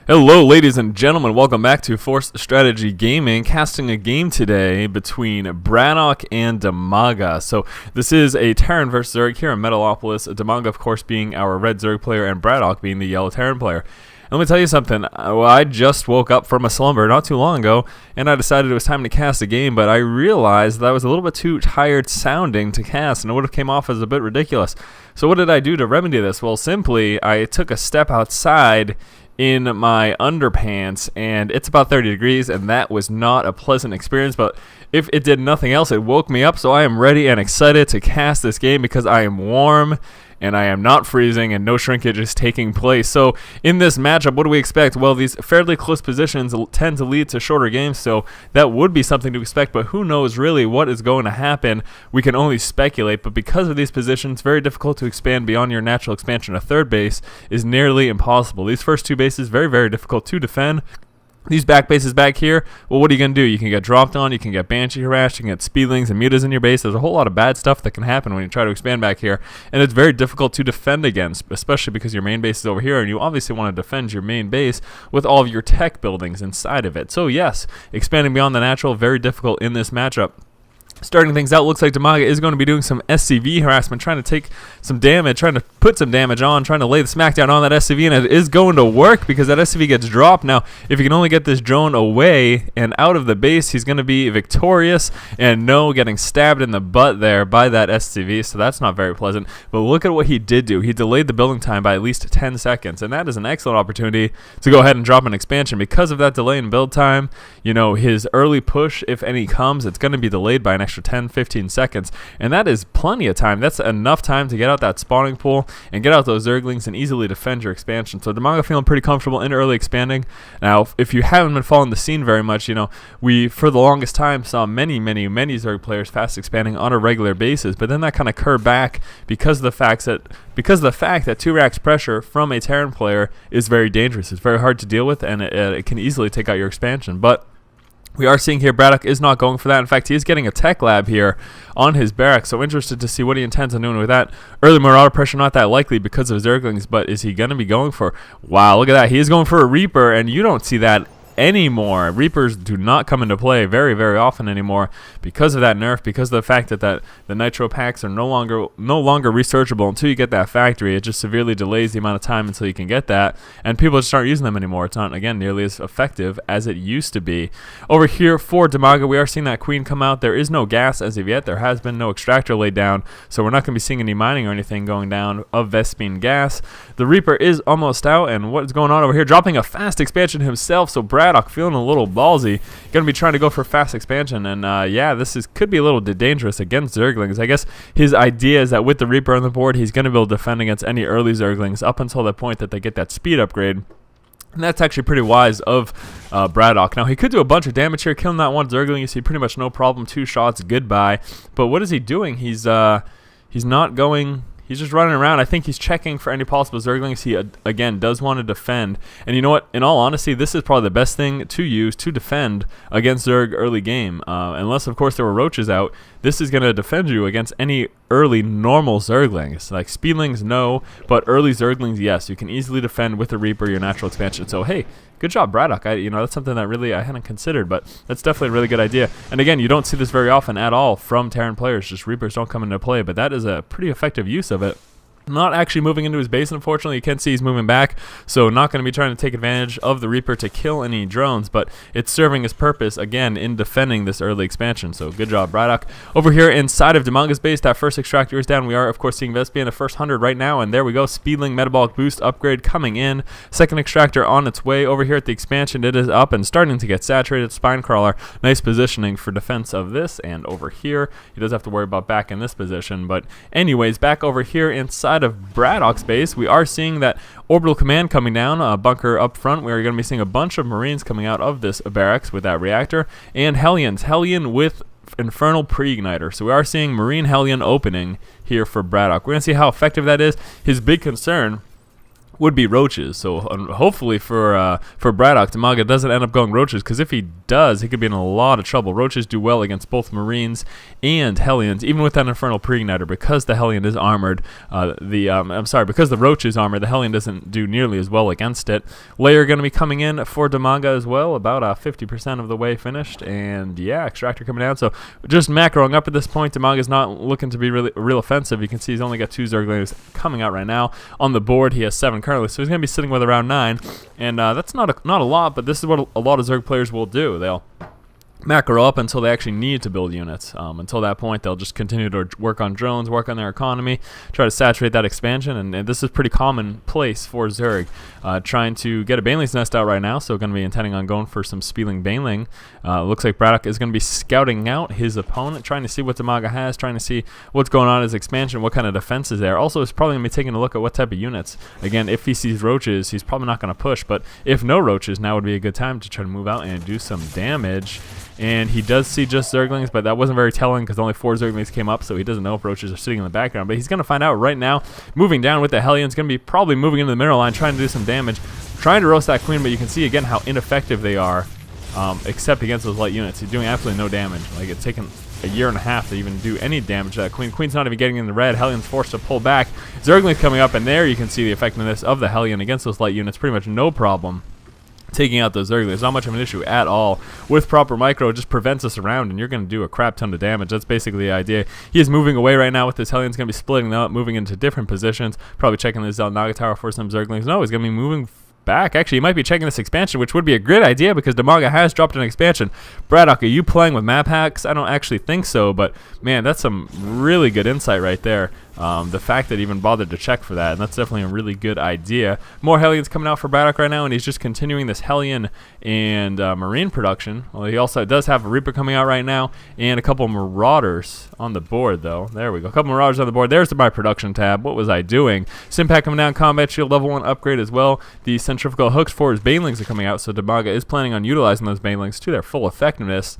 Hello ladies and gentlemen, welcome back to Force Strategy Gaming, casting a game today between BratOk and DIMAGA. So this is a Terran versus Zerg here in Metalopolis, DIMAGA of course being our red Zerg player and BratOk being the yellow Terran player. And let me tell you something, I just woke up from a slumber not too long ago and I decided it was time to cast a game, but I realized that I was a little bit too tired sounding to cast and it would have came off as a bit ridiculous. So what did I do to remedy this? Well, simply I took a step outside in my underpants and it's about 30 degrees and that was not a pleasant experience, but if it did nothing else it woke me up, so I am ready and excited to cast this game because I am warm and I am not freezing and no shrinkage is taking place. So in this matchup, what do we expect? Well, these fairly close positions tend to lead to shorter games, so that would be something to expect, but who knows really what is going to happen. We can only speculate, but because of these positions, very difficult to expand beyond your natural expansion. A third base is nearly impossible. These first two bases, very, very difficult to defend. These back bases back here, well, what are you going to do? You can get dropped on, you can get banshee harassed, you can get speedlings and mutas in your base. There's a whole lot of bad stuff that can happen when you try to expand back here, and it's very difficult to defend against, especially because your main base is over here, and you obviously want to defend your main base with all of your tech buildings inside of it. So yes, expanding beyond the natural, very difficult in this matchup. Starting things out, looks like DIMAGA is going to be doing some SCV harassment, trying to take some damage, trying to put some damage on, trying to lay the smackdown on that SCV, and it is going to work because that SCV gets dropped. Now, if you can only get this drone away and out of the base, he's going to be victorious, and no getting stabbed in the butt there by that SCV, so that's not very pleasant. But look at what he did do. He delayed the building time by at least 10 seconds, and that is an excellent opportunity to go ahead and drop an expansion. Because of that delay in build time, you know, his early push, if any comes, it's going to be delayed by an extra 10-15 seconds, and that is plenty of time. That's enough time to get out that spawning pool and get out those Zerglings and easily defend your expansion. So DIMAGA feeling pretty comfortable in early expanding. Now, if you haven't been following the scene very much, you know, we for the longest time saw many Zerg players fast expanding on a regular basis, but then that kind of curved back because of the fact that 2 racks pressure from a Terran player is very dangerous. It's very hard to deal with, and it can easily take out your expansion. But we are seeing here BratOk is not going for that. In fact, he is getting a tech lab here on his barracks, so interested to see what he intends on doing with that. Early Marauder pressure, not that likely because of Zerglings, but is he going to be going for... Wow, look at that. He is going for a Reaper, and you don't see that anymore. Reapers do not come into play very often anymore because of that nerf, because of the fact that the nitro packs are no longer researchable until you get that factory. It just severely delays the amount of time until you can get that, and people just aren't using them anymore. It's not, again, nearly as effective as it used to be. Over here for DIMAGA, we are seeing that queen come out. There is no gas as of yet. There has been no extractor laid down, so we're not going to be seeing any mining or anything going down of Vespene gas. The Reaper is almost out, and what is going on over here? Dropping a fast expansion himself, so BratOk feeling a little ballsy, going to be trying to go for fast expansion, and yeah, this could be a little dangerous against Zerglings. I guess his idea is that with the Reaper on the board, he's going to be able to defend against any early Zerglings up until the point that they get that speed upgrade. And that's actually pretty wise of BratOk. Now, he could do a bunch of damage here, killing that one Zergling. You see pretty much no problem, 2 shots, goodbye. But what is he doing? He's not going... He's just running around. I think he's checking for any possible Zerglings. He, again, does want to defend. And you know what? In all honesty, this is probably the best thing to use to defend against Zerg early game. Unless, of course, there were roaches out. This is going to defend you against any early normal Zerglings. Like Speedlings, no. But early Zerglings, yes. You can easily defend with the Reaper, your natural expansion. So, hey, good job, BratOk. You know, that's something that really I hadn't considered, but that's definitely a really good idea. And again, you don't see this very often at all from Terran players. Just Reapers don't come into play, but that is a pretty effective use of it. Not actually moving into his base, unfortunately. You can see he's moving back, so not going to be trying to take advantage of the Reaper to kill any drones, but it's serving its purpose, again, in defending this early expansion. So good job, BratOk. Over here inside of DIMAGA's base, that first extractor is down. We are, of course, seeing Vespene, the first 100 right now, and there we go. Speedling metabolic boost upgrade coming in. Second extractor on its way. Over here at the expansion, it is up and starting to get saturated. Spine crawler, nice positioning for defense of this, and over here, he does have to worry about back in this position, but anyways, back over here inside of BratOk's base, we are seeing that orbital command coming down, a bunker up front. We are going to be seeing a bunch of Marines coming out of this barracks with that reactor, and Hellion with Infernal Pre-Igniter. So we are seeing Marine Hellion opening here for BratOk. We're going to see how effective that is. His big concern would be roaches. So hopefully for BratOk, DIMAGA doesn't end up going roaches, because if he does, he could be in a lot of trouble. Roaches do well against both Marines and Hellions, even with that Infernal Pre-Igniter, because the Hellion is armored. Because the Roach is armored, the Hellion doesn't do nearly as well against it. Layer going to be coming in for DIMAGA as well, about 50% of the way finished, and yeah, Extractor coming down. So just macroing up at this point. DIMAGA's not looking to be real offensive. You can see he's only got 2 Zerglings coming out right now. On the board, he has 7 currently, so he's going to be sitting with around 9, and that's not a lot, but this is what a lot of Zerg players will do. They'll macro up until they actually need to build units. Until that point, they'll just continue to work on drones, work on their economy, try to saturate that expansion, and this is pretty commonplace for Zerg. Trying to get a Baneling's Nest out right now, so going to be intending on going for some Spieling Baneling. Looks like BratOk is going to be scouting out his opponent, trying to see what DIMAGA has, trying to see what's going on in his expansion, what kind of defense is there. Also, he's probably going to be taking a look at what type of units. Again, if he sees roaches, he's probably not going to push, but if no roaches, now would be a good time to try to move out and do some damage. And he does see just Zerglings, but that wasn't very telling because only 4 Zerglings came up, so he doesn't know if roaches are sitting in the background. But he's going to find out right now. Moving down with the Hellions, going to be probably moving into the mineral line, trying to do some damage, trying to roast that Queen, but you can see again how ineffective they are, except against those light units. He's doing absolutely no damage. Like, it's taken a year and a half to even do any damage to that Queen. Queen's not even getting in the red. Hellion's forced to pull back. Zerglings coming up, and there you can see the effectiveness of the Hellion against those light units. Pretty much no problem taking out those Zerglings. Not much of an issue at all. With proper micro, it just prevents us around, and you're going to do a crap ton of damage. That's basically the idea. He is moving away right now with this Hellion's going to be splitting them up, moving into different positions, probably checking this Naga Tower for some Zerglings. No, he's going to be moving back. Actually, he might be checking this expansion, which would be a great idea because DIMAGA has dropped an expansion. BratOk, are you playing with map hacks? I don't actually think so, but man, that's some really good insight right there. The fact that he even bothered to check for that, and that's definitely a really good idea. More Hellions coming out for BratOk right now, and he's just continuing this Hellion and Marine production. Well, he also does have a Reaper coming out right now, and a couple Marauders on the board, though. There we go. A couple Marauders on the board. There's the My Production tab. What was I doing? Stimpack coming down, Combat Shield level 1 upgrade as well. The Centrifugal Hooks for his Banelings are coming out, so DIMAGA is planning on utilizing those Banelings to their full effectiveness.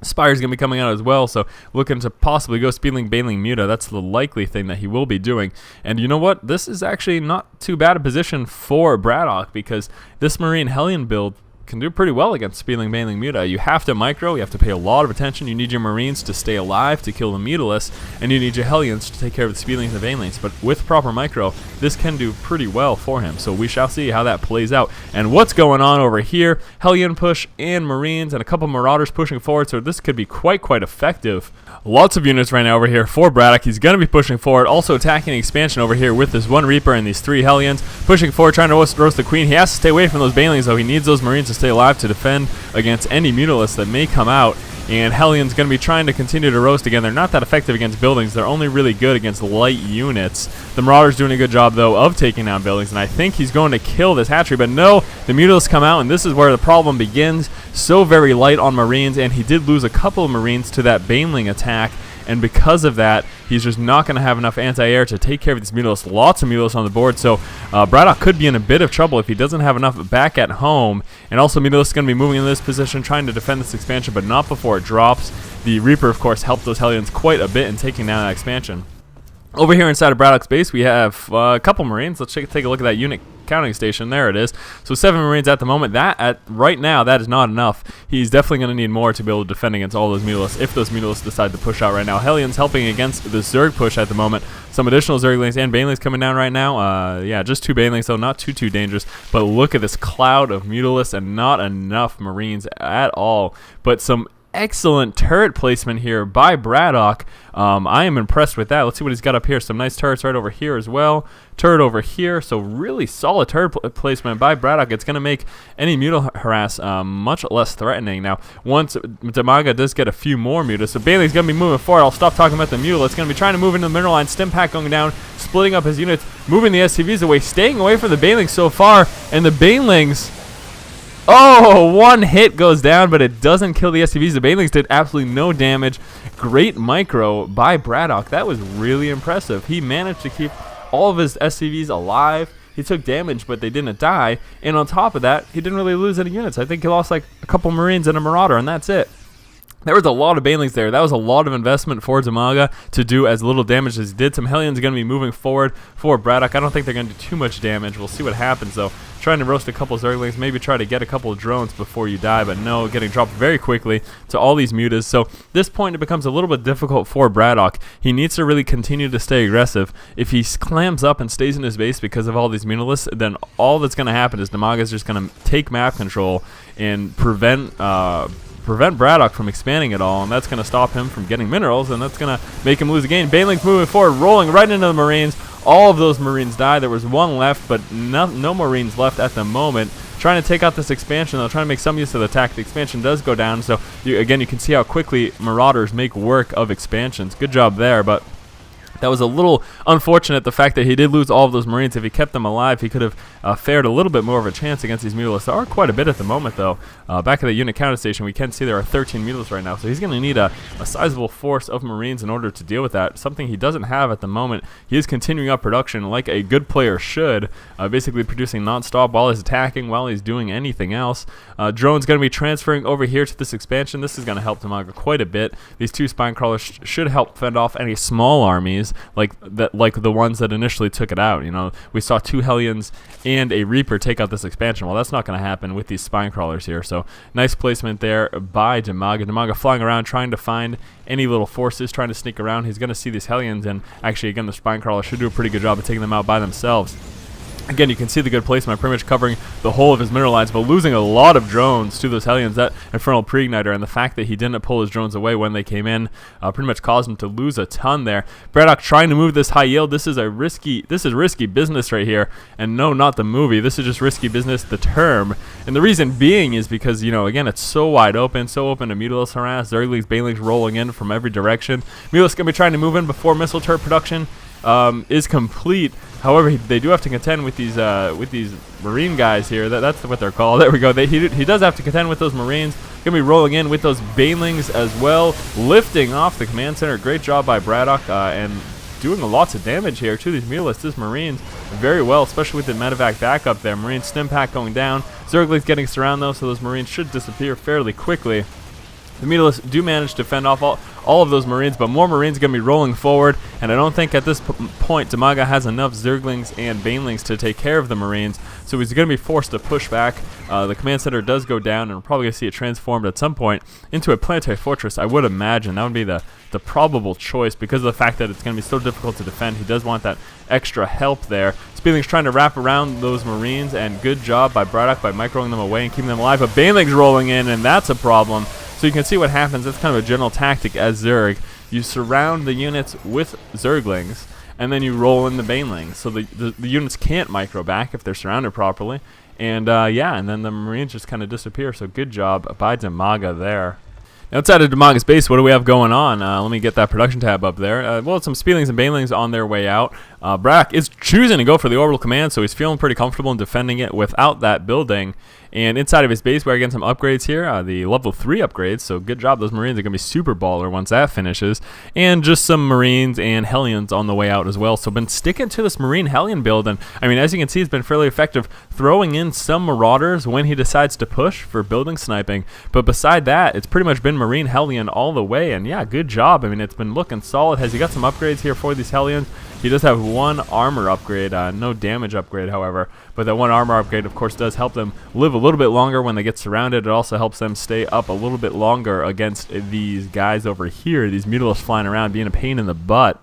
Spire's going to be coming out as well, so looking to possibly go Spieling Baneling Muta. That's the likely thing that he will be doing. And you know what? This is actually not too bad a position for BratOk because this Marine Hellion build can do pretty well against Spieling Baneling Muta. You have to micro, you have to pay a lot of attention. You need your Marines to stay alive to kill the Mutalist, and you need your Hellions to take care of the Spielings and Banelings. But with proper micro, this can do pretty well for him. So we shall see how that plays out. And what's going on over here? Hellion push and Marines and a couple Marauders pushing forward, so this could be quite effective. Lots of units right now over here for BratOk. He's going to be pushing forward, also attacking the expansion over here with this 1 Reaper and these 3 Hellions. Pushing forward, trying to roast the Queen. He has to stay away from those Banelings, though. He needs those Marines to stay alive to defend against any Mutalists that may come out. And Hellion's going to be trying to continue to roast again. They're not that effective against buildings. They're only really good against light units. The Marauder's doing a good job, though, of taking down buildings, and I think he's going to kill this hatchery. But no, the Mutalists come out, and this is where the problem begins. So very light on Marines, and he did lose a couple of Marines to that Baneling attack. And because of that, he's just not going to have enough anti-air to take care of these Mutalists. Lots of Mutalists on the board, so BratOk could be in a bit of trouble if he doesn't have enough back at home. And also, Mutalists is going to be moving in this position, trying to defend this expansion, but not before it drops. The Reaper, of course, helped those Hellions quite a bit in taking down that expansion. Over here inside of BratOk's base, we have a couple Marines. Let's take a look at that unit counting station. There it is. So 7 Marines at the moment. Right now, that is not enough. He's definitely going to need more to be able to defend against all those Mutalists if those Mutalists decide to push out right now. Hellion's helping against the Zerg push at the moment. Some additional Zerglings and Banelings coming down right now. Yeah, just 2 Banelings, so not too dangerous. But look at this cloud of Mutalists and not enough Marines at all. But some excellent turret placement here by BratOk. I am impressed with that. Let's see what he's got up here. Some nice turrets right over here as well. Turret over here. So really solid turret placement by BratOk. It's going to make any Mutal harass much less threatening. Now, once DIMAGA does get a few more Mutas, so Bailey's going to be moving forward. I'll stop talking about the Mutal. It's going to be trying to move into the mineral line. Stimpack going down, splitting up his units, moving the SCVs away, staying away from the Banelings so far. And the Banelings... oh, 1 hit goes down, but it doesn't kill the SCVs. The Banelings did absolutely no damage. Great micro by BratOk. That was really impressive. He managed to keep all of his SCVs alive. He took damage, but they didn't die. And on top of that, he didn't really lose any units. I think he lost like a couple Marines and a Marauder, and that's it. There was a lot of banelings there. That was a lot of investment for DIMAGA to do as little damage as he did. Some Hellions are going to be moving forward for BratOk. I don't think they're going to do too much damage. We'll see what happens, though. Trying to roast a couple Zerglings, maybe try to get a couple of drones before you die, but no, getting dropped very quickly to all these mutas. So this point, it becomes a little bit difficult for BratOk. He needs to really continue to stay aggressive. If he clams up and stays in his base because of all these mutalists, then all that's going to happen is DIMAGA is just going to take map control and prevent BratOk from expanding at all, and that's going to stop him from getting minerals, and that's going to make him lose the game. Banelings moving forward, rolling right into the Marines. All of those Marines die. There was one left, but no Marines left at the moment. Trying to take out this expansion, though, trying to make some use of the attack. The expansion does go down, so again, you can see how quickly Marauders make work of expansions. Good job there, but that was a little unfortunate, the fact that he did lose all of those Marines. If he kept them alive, he could have fared a little bit more of a chance against these mutalisks. There are quite a bit at the moment, though. Back at the unit counter station, we can see there are 13 mutalisks right now, so he's going to need a sizable force of Marines in order to deal with that, something he doesn't have at the moment. He is continuing up production like a good player should, basically producing non-stop while he's attacking, while he's doing anything else. Drone's going to be transferring over here to this expansion. This is going to help DIMAGA quite a bit. These two spine crawlers should help fend off any small armies like the ones that initially took it out. You know, we saw 2 Hellions and a Reaper take out this expansion. Well, that's not going to happen with these spine crawlers here. So nice placement there by DIMAGA. DIMAGA flying around trying to find any little forces, trying to sneak around. He's going to see these Hellions, and actually again the spine crawler should do a pretty good job of taking them out by themselves. Again, you can see the good placement, pretty much covering the whole of his mineral lines, but losing a lot of drones to those Hellions. That Infernal Pre-Igniter and the fact that he didn't pull his drones away when they came in pretty much caused him to lose a ton there. BratOk trying to move this high yield. This is risky business right here. And no, not the movie. This is just risky business, the term. And the reason being is because, you know, again, it's so wide open, so open to Mutalist harass, Zerglings, Banelings rolling in from every direction. Mutalist going to be trying to move in before missile turret production is complete. However, they do have to contend with these Marine guys here. That's what they're called. There we go. He does have to contend with those Marines. Going to be rolling in with those Banelings as well, lifting off the command center. Great job by BratOk and doing lots of damage here to these Mutalists. This Marines very well, especially with the medevac backup there. Marine stim pack going down. Zerglings getting surrounded though, so those Marines should disappear fairly quickly. The Mutalists do manage to fend off all of those Marines, but more Marines going to be rolling forward, and I don't think at this point DIMAGA has enough Zerglings and Banelings to take care of the Marines, so he's going to be forced to push back. The command center does go down, and we're probably going to see it transformed at some point into a planetary fortress, I would imagine. That would be the probable choice because of the fact that it's going to be so difficult to defend. He does want that extra help there. Speedling's trying to wrap around those Marines, and good job by BratOk by microing them away and keeping them alive, but Banelings rolling in, and that's a problem. So you can see what happens. That's kind of a general tactic as Zerg. You surround the units with Zerglings, and then you roll in the Banelings. So the units can't micro back if they're surrounded properly. And yeah, and then the Marines just kind of disappear. So good job by DIMAGA there. Outside of DIMAGA's base, what do we have going on? Let me get that production tab up there. Well, some Speedlings and Banelings on their way out. BratOk is choosing to go for the orbital command, so he's feeling pretty comfortable in defending it without that building. And inside of his base, we're getting some upgrades here, the level 3 upgrades, so good job. Those Marines are going to be super baller once that finishes. And just some Marines and Hellions on the way out as well. So been sticking to this Marine Hellion build, and I mean, as you can see, it's been fairly effective throwing in some Marauders when he decides to push for building sniping. But beside that, it's pretty much been Marine Hellion all the way, and yeah, good job. I mean, it's been looking solid. Has he got some upgrades here for these Hellions? He does have one armor upgrade, no damage upgrade, however. But that one armor upgrade, of course, does help them live a little bit longer when they get surrounded. It also helps them stay up a little bit longer against these guys over here, these Mutalisks flying around, being a pain in the butt.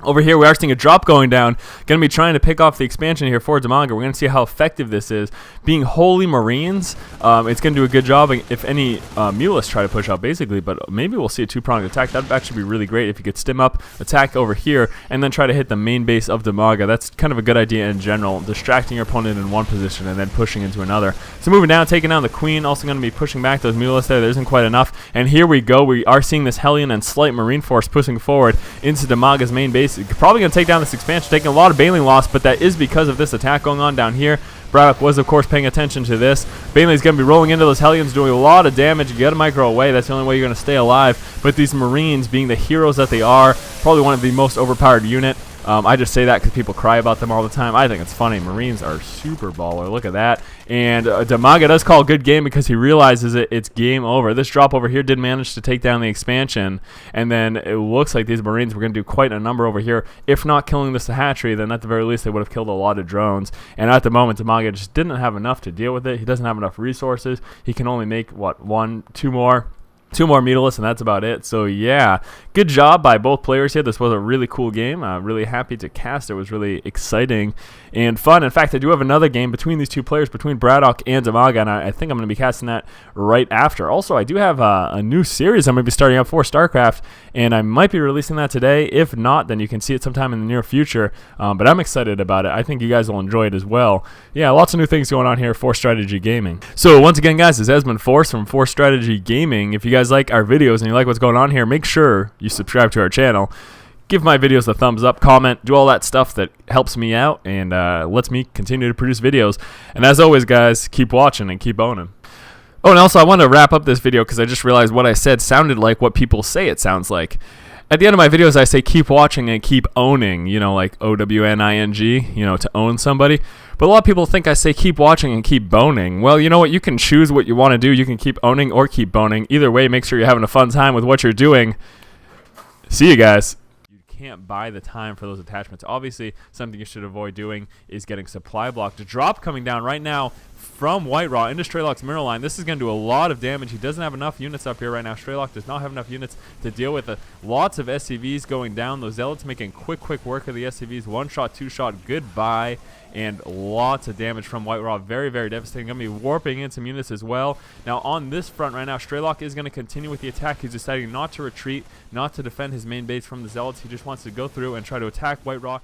Over here, we are seeing a drop going down. Going to be trying to pick off the expansion here for DIMAGA. We're going to see how effective this is. Being wholly Marines, it's going to do a good job if any Mutalisks try to push out, basically. But maybe we'll see a two-pronged attack. That would actually be really great if you could stim up, attack over here, and then try to hit the main base of DIMAGA. That's kind of a good idea in general, distracting your opponent in one position and then pushing into another. So moving down, taking down the Queen. Also going to be pushing back those Mutalisks there. There isn't quite enough. And here we go. We are seeing this Hellion and slight Marine force pushing forward into DIMAGA's main base. Probably going to take down this expansion, taking a lot of Baneling loss, but that is because of this attack going on down here. BratOk was, of course, paying attention to this. Baneling's going to be rolling into those Hellions, doing a lot of damage. You got to micro away. That's the only way you're going to stay alive. But these Marines, being the heroes that they are, probably one of the most overpowered unit. I just say that because people cry about them all the time. I think it's funny. Marines are super baller. Look at that. And DIMAGA does call a good game because he realizes it's game over. This drop over here did manage to take down the expansion, and then it looks like these Marines were going to do quite a number over here. If not killing this hatchery, then at the very least they would have killed a lot of drones. And at the moment, DIMAGA just didn't have enough to deal with it. He doesn't have enough resources. He can only make, what, two more meterless, and that's about it. So yeah, good job by both players here. This was a really cool game. Really happy to cast. It was really exciting and fun. In fact, I do have another game between these two players, between BratOk and DIMAGA, and I think I'm going to be casting that right after. Also, I do have a new series I'm going to be starting up for StarCraft, and I might be releasing that today. If not, then you can see it sometime in the near future, but I'm excited about it. I think you guys will enjoy it as well. Yeah, lots of new things going on here for Strategy Gaming. So once again, guys, it's Esmond Force from Force Strategy Gaming. If you guys like our videos and you like what's going on here, make sure you subscribe to our channel. Give my videos a thumbs up, comment, do all that stuff that helps me out and lets me continue to produce videos. And as always, guys, keep watching and keep owning. Oh, and also I want to wrap up this video because I just realized what I said sounded like what people say it sounds like. At the end of my videos, I say keep watching and keep owning, you know, like O-W-N-I-N-G, you know, to own somebody. But a lot of people think I say keep watching and keep boning. Well, you know what? You can choose what you want to do. You can keep owning or keep boning. Either way, make sure you're having a fun time with what you're doing. See you guys. Can't buy the time for those attachments. Obviously, something you should avoid doing is getting supply blocked. A drop coming down right now from White Raw into Straylock's mirror line. This is going to do a lot of damage. He doesn't have enough units up here right now. Straylock does not have enough units to deal with it. Lots of SCVs going down. Those Zealots making quick work of the SCVs. One shot, two shot, goodbye. And lots of damage from White Raw. Very, very devastating. Going to be warping in some units as well. Now, on this front right now, Straylock is going to continue with the attack. He's deciding not to retreat, not to defend his main base from the Zealots. He just wants to go through and try to attack White Raw.